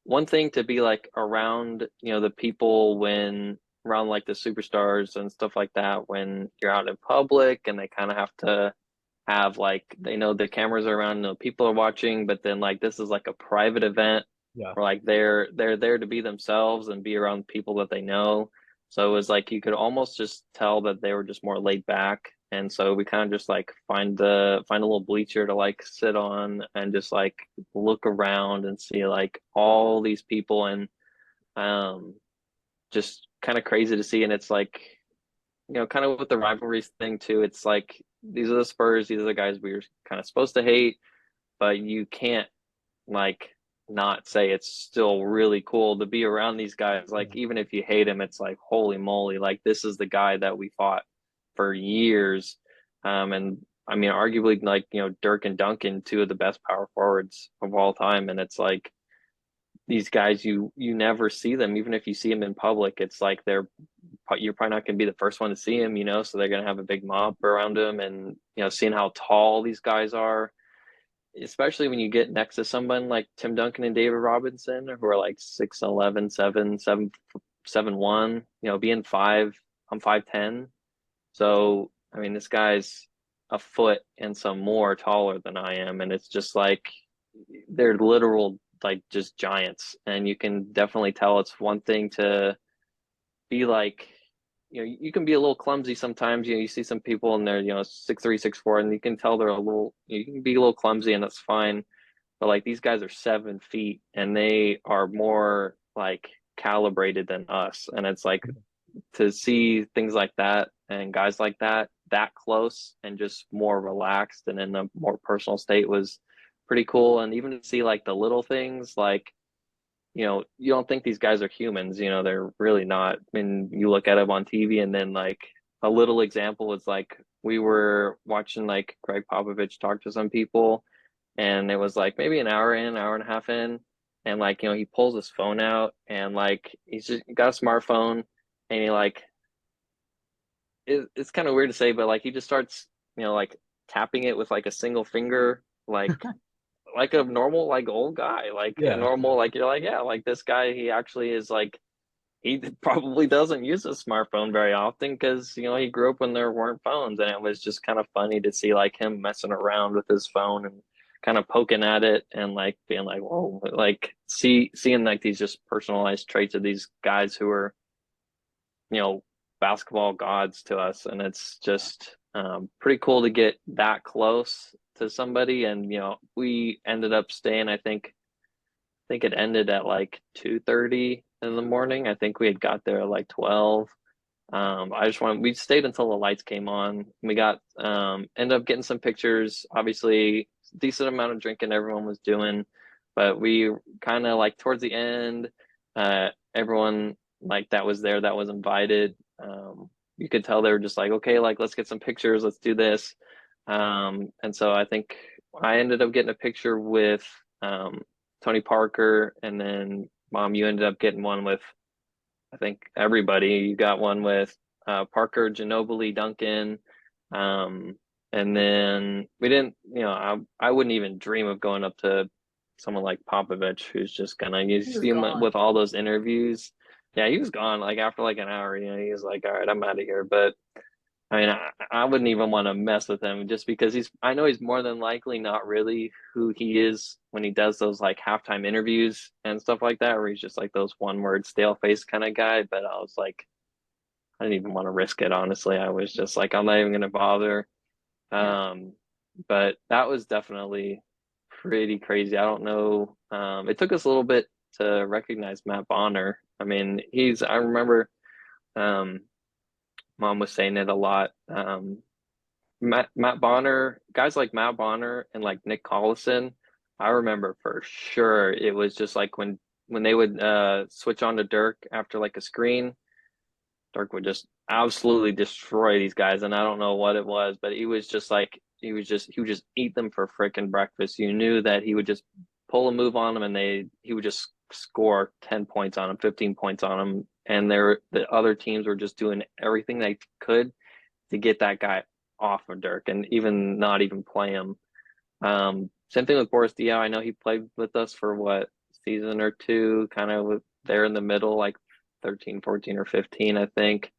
one thing to be like around the people when around like the superstars and stuff like that when you're out in public, and they kind of have to have like, they know the cameras are around, people are watching, but then like this is like a private event. Yeah. Where like they're there to be themselves and be around people that they know. So it was like you could almost just tell that they were just more laid back. And so we kind of just like find a little bleacher to like sit on and just like look around and see like all these people, and just kind of crazy to see. And it's like, kind of with the rivalries thing too, it's like these are the Spurs, these are the guys we were kind of supposed to hate, but you can't like not say it's still really cool to be around these guys. Like, even if you hate him, it's like, holy moly, like this is the guy that we fought for years. And I mean, arguably, like, Dirk and Duncan, two of the best power forwards of all time. And it's like these guys, you never see them. Even if you see them in public, it's like you're probably not going to be the first one to see him, so they're going to have a big mob around him. And seeing how tall these guys are, especially when you get next to someone like Tim Duncan and David Robinson, who are like 6'11", 7'1", being 5, I'm 5'10". So, I mean, this guy's a foot and some more taller than I am. And it's just like, they're literal, like just giants. And you can definitely tell it's one thing to be like, you can be a little clumsy sometimes. You see some people and they're, 6'3", 6'4", and you can tell they're you can be a little clumsy, and that's fine. But like these guys are 7 feet, and they are more like calibrated than us. And it's like, to see things like that and guys like that close and just more relaxed and in a more personal state was pretty cool. And even to see like the little things, like, you don't think these guys are humans, they're really not. I mean, you look at them on TV, and then like a little example was like, we were watching like Greg Popovich talk to some people, and it was like maybe an hour and a half in, and like, he pulls his phone out, and like he's just got a smartphone, and he like, it's kind of weird to say, but like he just starts, like tapping it with like a single finger, like like a normal, like old guy, like a normal, like you're like, yeah, like this guy, he actually is like, he probably doesn't use a smartphone very often because, he grew up when there weren't phones. And it was just kind of funny to see like him messing around with his phone and kind of poking at it and like being like, whoa, like seeing like these just personalized traits of these guys who are, basketball gods to us. And it's just pretty cool to get that close to somebody. And we ended up staying, I think it ended at like 2:30 in the morning. I think we had got there at like 12. We stayed until the lights came on. We got ended up getting some pictures. Obviously, decent amount of drinking everyone was doing, but we kind of like towards the end, everyone like that was there, that was invited, you could tell they were just like, okay, like let's get some pictures, let's do this. And so I think I ended up getting a picture with Tony Parker, and then Mom, you ended up getting one with, I think, everybody. You got one with Parker, Ginobili, Duncan, And then we didn't, I wouldn't even dream of going up to someone like Popovich, who's just gonna, you He was see him gone. with all those interviews. Yeah, he was gone like after like an hour, he was like, all right, I'm out of here. But I mean, I wouldn't even want to mess with him just because I know he's more than likely not really who he is when he does those like halftime interviews and stuff like that, where he's just like those one word stale face kind of guy. But I was like, I didn't even want to risk it, honestly. I was just like, I'm not even going to bother. Yeah. But that was definitely pretty crazy. I don't know. It took us a little bit to recognize Matt Bonner. I mean, I remember, um, mom was saying it a lot. Matt Bonner, guys like Matt Bonner and like Nick Collison, I remember for sure it was just like when they would switch on to Dirk after like a screen, Dirk would just absolutely destroy these guys, and I don't know what it was, but he was just like he would just eat them for freaking breakfast. You knew that he would just pull a move on them, and he would just score 10 points on them, 15 points on them, and the other teams were just doing everything they could to get that guy off of Dirk and even not even play him. Same thing with Boris Diaw. I know he played with us for what season or two, kind of there in the middle, like 13, 14, or 15, I think.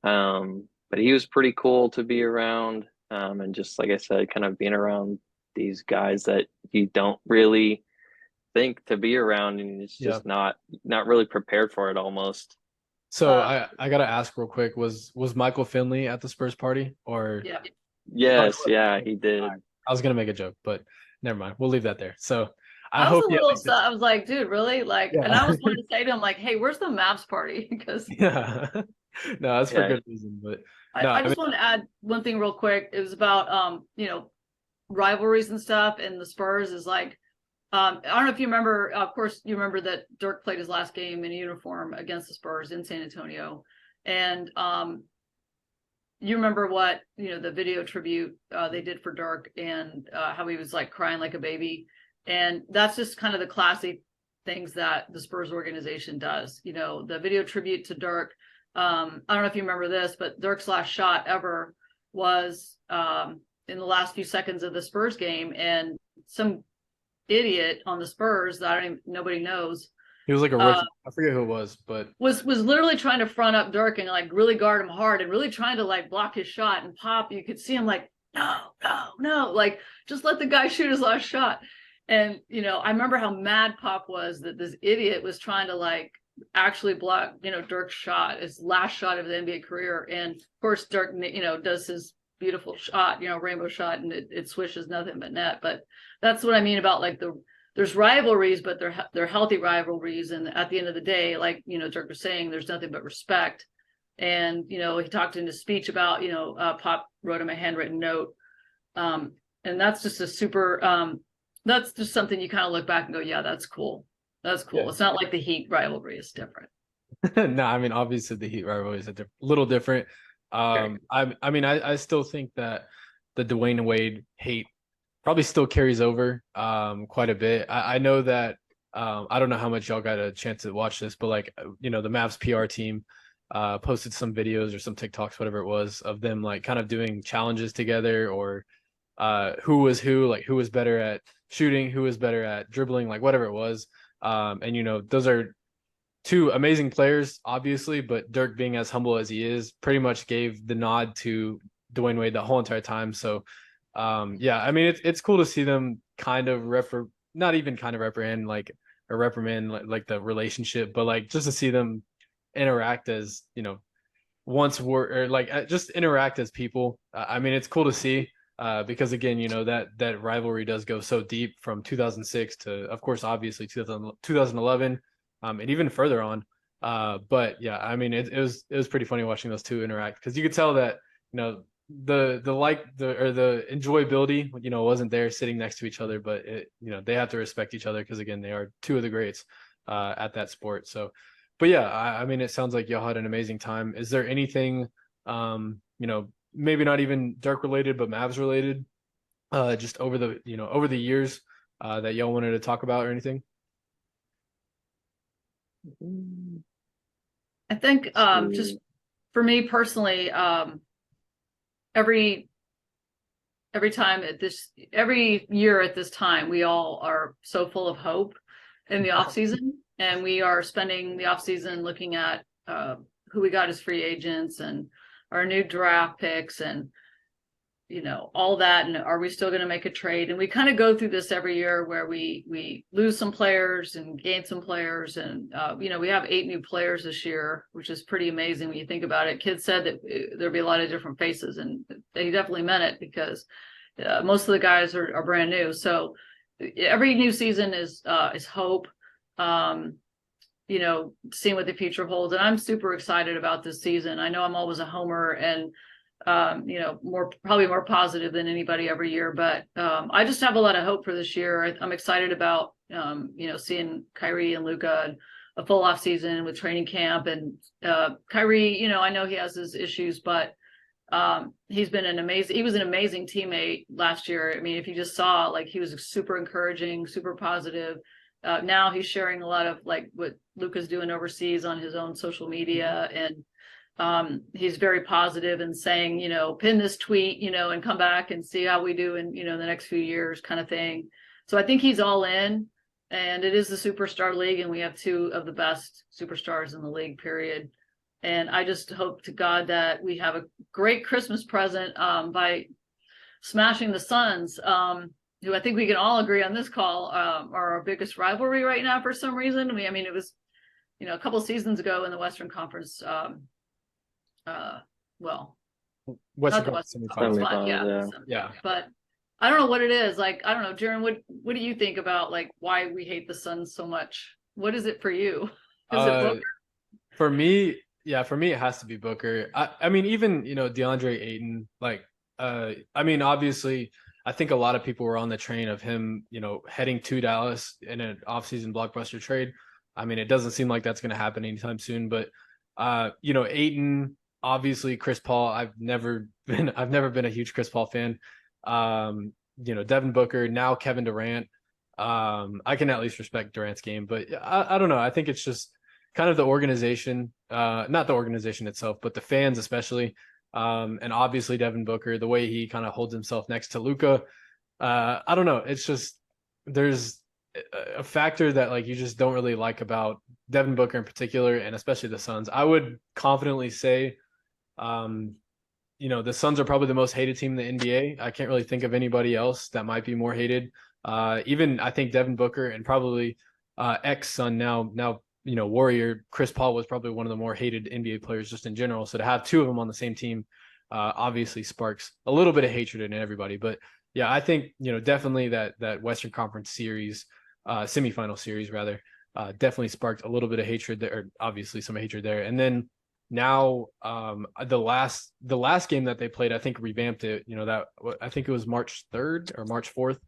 But he was pretty cool to be around. And just like I said, kind of being around these guys that you don't really think to be around, and it's Yeah. just not really prepared for it almost. So I gotta ask real quick, was Michael Finley at the Spurs party or? Yeah. Yes, yeah, he did. I was gonna make a joke, but never mind. We'll leave that there. So I I was hope a little upset. I was like, dude, really? Like, Yeah. and I was going to say to him, like, hey, where's the Mavs party? Because Yeah. No, that's for Yeah. good reason. But no, I I mean, just wanted to add one thing real quick. It was about rivalries and stuff, and the Spurs is like, I don't know if you remember. Of course, you remember that Dirk played his last game in uniform against the Spurs in San Antonio, and you remember what the video tribute they did for Dirk, and how he was like crying like a baby, and that's just kind of the classy things that the Spurs organization does. The video tribute to Dirk. I don't know if you remember this, but Dirk's last shot ever was in the last few seconds of the Spurs game, and some idiot on the Spurs that nobody knows he was like a rookie. I forget who it was, but was literally trying to front up Dirk and like really guard him hard and really trying to like block his shot. And Pop, you could see him like, no, like just let the guy shoot his last shot. And I remember how mad Pop was that this idiot was trying to like actually block Dirk's shot, his last shot of the NBA career. And of course Dirk does his beautiful shot, rainbow shot, and it swishes nothing but net. But that's what I mean about like there's rivalries, but they're healthy rivalries. And at the end of the day, like, Dirk was saying, there's nothing but respect. And, he talked in his speech about, Pop wrote him a handwritten note. And that's just a super, that's just something you kind of look back and go, yeah, that's cool. That's cool. Yeah. It's not like the Heat rivalry is different. No, I mean, obviously the Heat rivalry is a little different. Okay. I still think that the Dwayne Wade hate probably still carries over quite a bit. I know that I don't know how much y'all got a chance to watch this, but like the Mavs PR team posted some videos or some TikToks, whatever it was, of them like kind of doing challenges together, or who was who, like who was better at shooting, who was better at dribbling, like whatever it was. And those are two amazing players, obviously, but Dirk, being as humble as he is, pretty much gave the nod to Dwayne Wade the whole entire time. So yeah, I mean, it's cool to see them kind of not even kind of reprimand, like or reprimand like the relationship, but like just to see them interact as once were, or like just interact as people. I mean, it's cool to see because again, that rivalry does go so deep from 2006 to, of course, obviously 2011, and even further on. But yeah, I mean, it was pretty funny watching those two interact, because you could tell that the enjoyability wasn't there sitting next to each other, but they have to respect each other, because again, they are two of the greats at that sport. So but yeah, I mean, it sounds like y'all had an amazing time. Is there anything maybe not even Dirk related but Mavs related just over the years that y'all wanted to talk about or anything? I think just for me personally, every every year at this time, we all are so full of hope in the off season, and we are spending the off season looking at who we got as free agents and our new draft picks and all that, and are we still going to make a trade? And we kind of go through this every year where we lose some players and gain some players, and we have 8 new players this year, which is pretty amazing when you think about it. Kids said that there'd be a lot of different faces, and they definitely meant it, because most of the guys are brand new. So every new season is hope, seeing what the future holds. And I'm super excited about this season. I know I'm always a homer, and probably more positive than anybody every year, but I just have a lot of hope for this year. I'm excited about seeing Kyrie and Luka a full off season with training camp, and Kyrie, I know he has his issues, but he was an amazing teammate last year. I mean, if you just saw, like, he was super encouraging, super positive. Now he's sharing a lot of like what Luka's doing overseas on his own social media, and he's very positive and saying, pin this tweet, and come back and see how we do in, the next few years, kind of thing. So I think he's all in, and it is the superstar league, and we have 2 of the best superstars in the league, period. And I just hope to God that we have a great Christmas present by smashing the Suns, who I think we can all agree on this call are our biggest rivalry right now for some reason. It was, a couple seasons ago in the Western Conference. Western not the Conference Western semifinals. Conference, Yeah. But I don't know what it is. Like, I don't know, Jaren, what do you think about, like, why we hate the Suns so much? What is it for you? Is it Booker? For me, it has to be Booker. I mean, even, DeAndre Ayton, like, obviously, I think a lot of people were on the train of him, heading to Dallas in an offseason blockbuster trade. I mean, it doesn't seem like that's going to happen anytime soon, but, Ayton, obviously Chris Paul, I've never been a huge Chris Paul fan. Devin Booker, now Kevin Durant. I can at least respect Durant's game, but I don't know. I think it's just kind of the organization, not the organization itself, but the fans especially. And obviously Devin Booker, the way he kind of holds himself next to Luka. I don't know. It's just, there's a factor that, like, you just don't really like about Devin Booker in particular, and especially the Suns. I would confidently say, the Suns are probably the most hated team in the NBA. I can't really think of anybody else that might be more hated. Even I think Devin Booker and probably ex-Sun now Warrior Chris Paul was probably one of the more hated NBA players just in general. So to have 2 of them on the same team obviously sparks a little bit of hatred in everybody. But yeah, I think definitely that Western Conference series, semifinal series rather, definitely sparked a little bit of hatred there, or obviously some hatred there. And then now the last game that they played, I think revamped it. I think it was March 3rd or March 4th,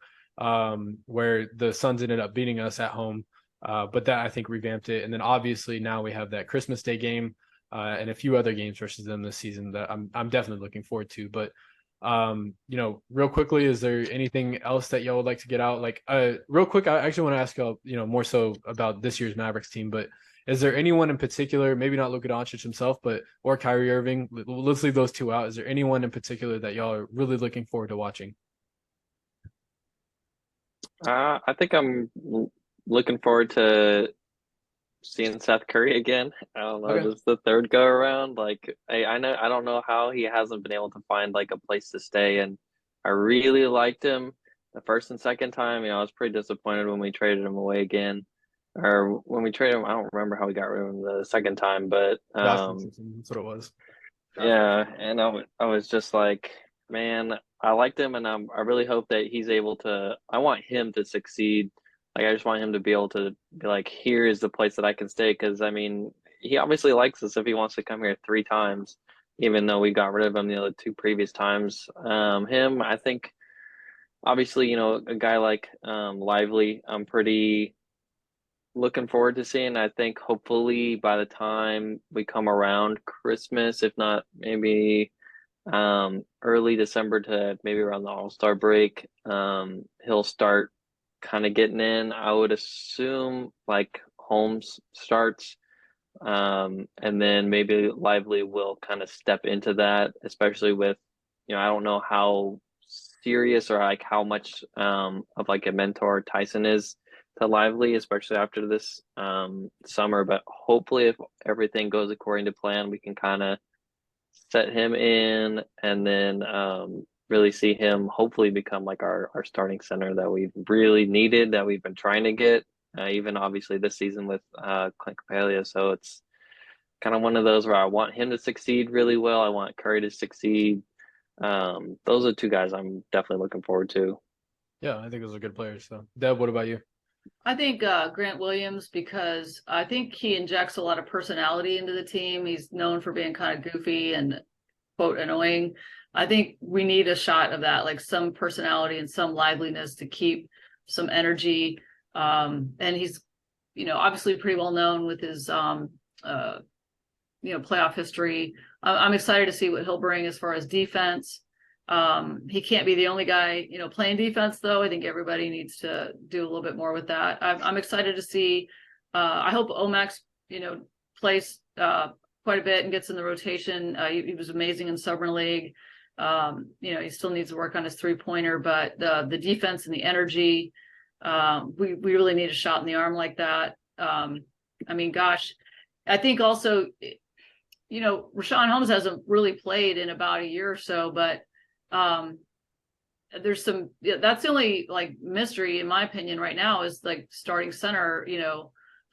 where the Suns ended up beating us at home. But that, I think, revamped it. And then obviously now we have that Christmas Day game and a few other games versus them this season that I'm definitely looking forward to. But real quickly, is there anything else that y'all would like to get out? Like, real quick, I actually want to ask y'all, more so about this year's Mavericks team. But is there anyone in particular, maybe not Luka Doncic himself, or Kyrie Irving? Let's leave those 2 out. Is there anyone in particular that y'all are really looking forward to watching? I think I'm looking forward to seeing Seth Curry again. I don't know, Okay. This is the 3rd go around. Like, I don't know how he hasn't been able to find like a place to stay, and I really liked him the first and second time. I was pretty disappointed when we traded him away again, or when we traded him. I don't remember how we got rid of him the second time, but That's what it was. yeah, and I was just like, man, I liked him, and I really hope that he's able to. I want him to succeed. Like, I just want him to be able to be like, here is the place that I can stay. Because he obviously likes us if he wants to come here 3 times, even though we got rid of him the 2 previous times. I think, obviously, a guy like Lively, I'm pretty looking forward to seeing. I think hopefully by the time we come around Christmas, if not maybe early December to maybe around the All-Star break, he'll start kind of getting in. I would assume like Holmes starts, and then maybe Lively will kind of step into that, especially with, I don't know how serious or like how much of like a mentor Tyson is to Lively, especially after this summer. But hopefully, if everything goes according to plan, we can kind of set him in and then really see him hopefully become like our starting center that we've really needed, that we've been trying to get, even obviously this season with Clint Capela. So it's kind of one of those where I want him to succeed really well. I want Curry to succeed. Those are two guys I'm definitely looking forward to. Yeah, I think those are good players. So, Deb, what about you? I think Grant Williams, because I think he injects a lot of personality into the team. He's known for being kind of goofy and quote annoying. I think we need a shot of that, like some personality and some liveliness to keep some energy. And he's, obviously pretty well known with his, playoff history. I'm excited to see what he'll bring as far as defense. He can't be the only guy, playing defense, though. I think everybody needs to do a little bit more with that. I'm excited to see. I hope Omax, plays quite a bit and gets in the rotation. He was amazing in Summer League. He still needs to work on his 3-pointer, but the defense and the energy, we really need a shot in the arm like that. Gosh, I think also, Rashawn Holmes hasn't really played in about a year or so, but there's some, that's the only like mystery in my opinion right now is like starting center.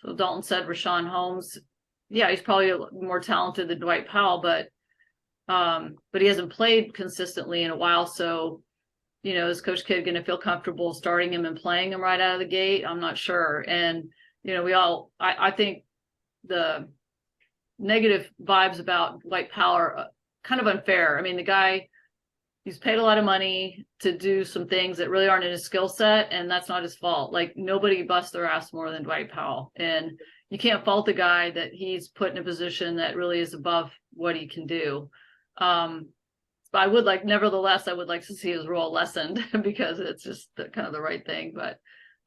So Dalton said Rashawn Holmes, yeah, he's probably more talented than Dwight Powell, but he hasn't played consistently in a while. So, is Coach Kidd going to feel comfortable starting him and playing him right out of the gate? I'm not sure. And, I think the negative vibes about Dwight Powell are kind of unfair. I mean, the guy, he's paid a lot of money to do some things that really aren't in his skill set, and that's not his fault. Like, nobody busts their ass more than Dwight Powell. And you can't fault the guy that he's put in a position that really is above what he can do. But I would nevertheless, I would like to see his role lessened because it's just kind of the right thing. But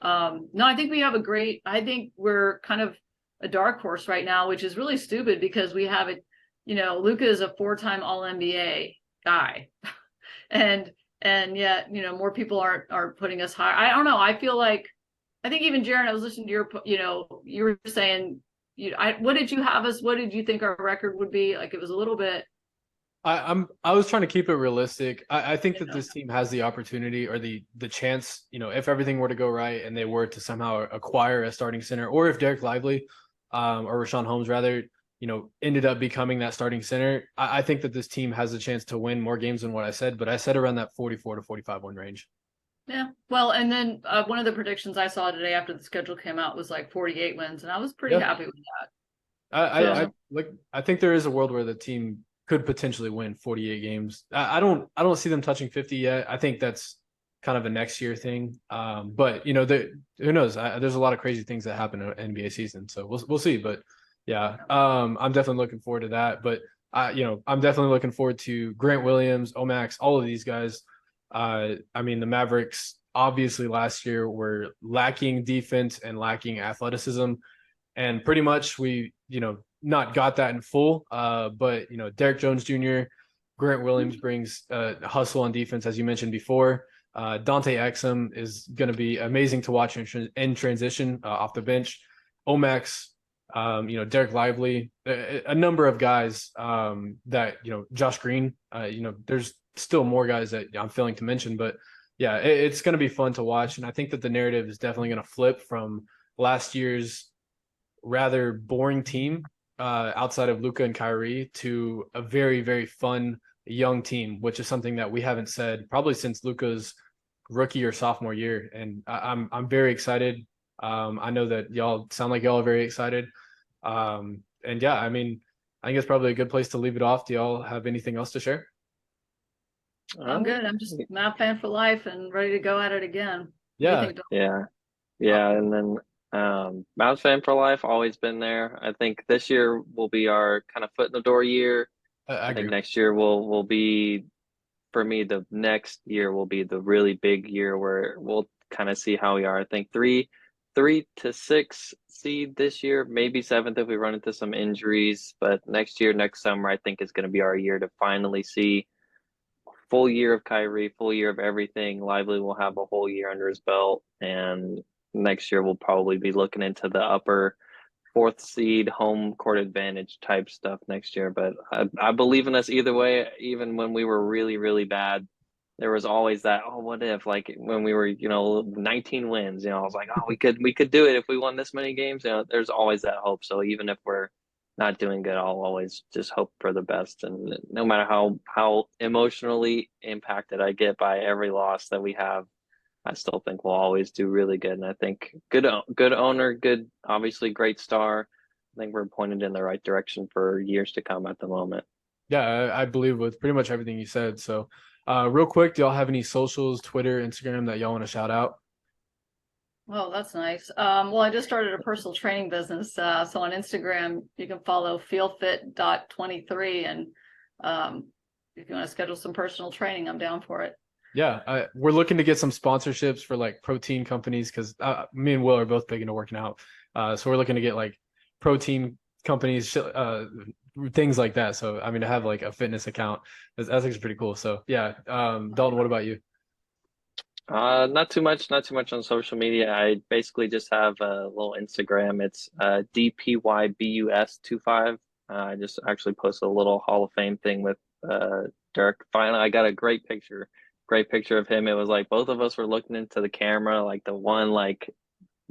no, I think I think we're kind of a dark horse right now, which is really stupid because we have it, Luka is a 4-time All-NBA guy. and yet, more people aren't putting us high. I don't know. I feel like, I think even Jaren, I was listening to your, you were saying, what did you have us? What did you think our record would be? Like, it was a little bit. I was trying to keep it realistic. I think that this team has the opportunity or the chance, if everything were to go right and they were to somehow acquire a starting center, or if Derek Lively or Rashawn Holmes rather, ended up becoming that starting center, I think that this team has a chance to win more games than what I said, but I said around that 44 to 45 win range. Yeah. Well, and then one of the predictions I saw today after the schedule came out was like 48 wins, and I was pretty happy with that. I think there is a world where the team could potentially win 48 games. I don't see them touching 50 yet. I think that's kind of a next year thing. But who knows? There's a lot of crazy things that happen in an NBA season, so we'll see. But yeah, I'm definitely looking forward to that. But I'm definitely looking forward to Grant Williams, Omax, all of these guys. The Mavericks obviously last year were lacking defense and lacking athleticism, and pretty much we not got that in full. But Derek Jones Jr., Grant Williams brings hustle on defense, as you mentioned before. Dante Exum is going to be amazing to watch in transition off the bench. Omax, Derek Lively, a number of guys that, Josh Green, there's still more guys that I'm failing to mention, but yeah, it's going to be fun to watch. And I think that the narrative is definitely going to flip from last year's rather boring team outside of Luka and Kyrie to a very, very fun young team, which is something that we haven't said probably since Luka's rookie or sophomore year. And I'm very excited. I know that y'all sound like y'all are very excited. And yeah, I think it's probably a good place to leave it off. Do y'all have anything else to share? I'm good. I'm just Mav fan for life and ready to go at it again. Yeah. Yeah. And then Mavs fan for life, always been there. I think this year will be our kind of foot in the door year. I think next year will be, for me, the next year will be the really big year where we'll kind of see how we are. I think 3 to 6 seed this year, maybe 7th if we run into some injuries. But next summer, I think is going to be our year to finally see full year of Kyrie, full year of everything. Lively will have a whole year under his belt, and next year we'll probably be looking into the upper fourth seed home court advantage type stuff next year. But I believe in us either way. Even when we were really, really bad, there was always that, oh, what if, like when we were, 19 wins, I was like, oh, we could do it if we won this many games. There's always that hope. So even if we're not doing good, I'll always just hope for the best. And no matter how emotionally impacted I get by every loss that we have, I still think we'll always do really good. And I think good owner, good, obviously great star. I think we're pointed in the right direction for years to come at the moment. Yeah, I believe with pretty much everything you said. So real quick, do y'all have any socials, Twitter, Instagram that y'all want to shout out? Well, that's nice. Well, I just started a personal training business. So on Instagram, you can follow feelfit.23. And if you want to schedule some personal training, I'm down for it. Yeah, we're looking to get some sponsorships for like protein companies because me and Will are both big into working out. So we're looking to get like protein companies, things like that. So I mean, to have like a fitness account, that's actually pretty cool. So yeah, Dalton, what about you? Not too much on social media. I basically just have a little Instagram. It's DPYBUS25. I just actually posted a little Hall of Fame thing with Dirk. Finally, I got a great picture of him. It was like both of us were looking into the camera, like the one like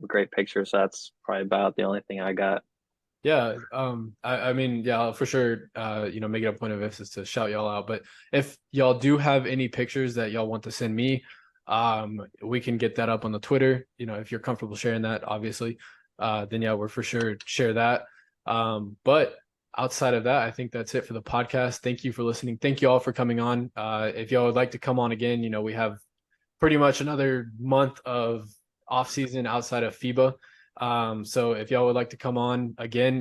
great picture. So that's probably about the only thing I got. Yeah, I mean, yeah, I'll for sure, make it a point of emphasis to shout y'all out. But if y'all do have any pictures that y'all want to send me, we can get that up on the Twitter. If you're comfortable sharing that, obviously, then yeah, we're for sure share that. But outside of that, I think that's it for the podcast. Thank you for listening. Thank you all for coming on. If y'all would like to come on again, we have pretty much another month of off season outside of FIBA. So if y'all would like to come on again,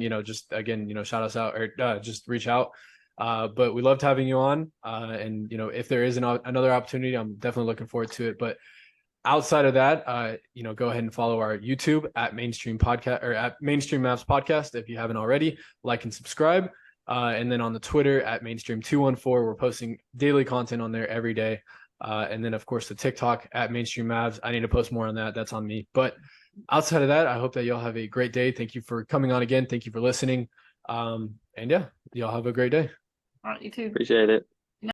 shout us out or just reach out. But we loved having you on. And if there is another opportunity, I'm definitely looking forward to it. But outside of that, go ahead and follow our YouTube at Mainstream Podcast or at Mainstream Mavs Podcast if you haven't already. Like and subscribe. And then on the Twitter at Mainstream 214, we're posting daily content on there every day. And then of course the TikTok at Mainstream Mavs. I need to post more on that. That's on me. But outside of that, I hope that y'all have a great day. Thank you for coming on again. Thank you for listening. And yeah, y'all have a great day. All right, you too. Appreciate it.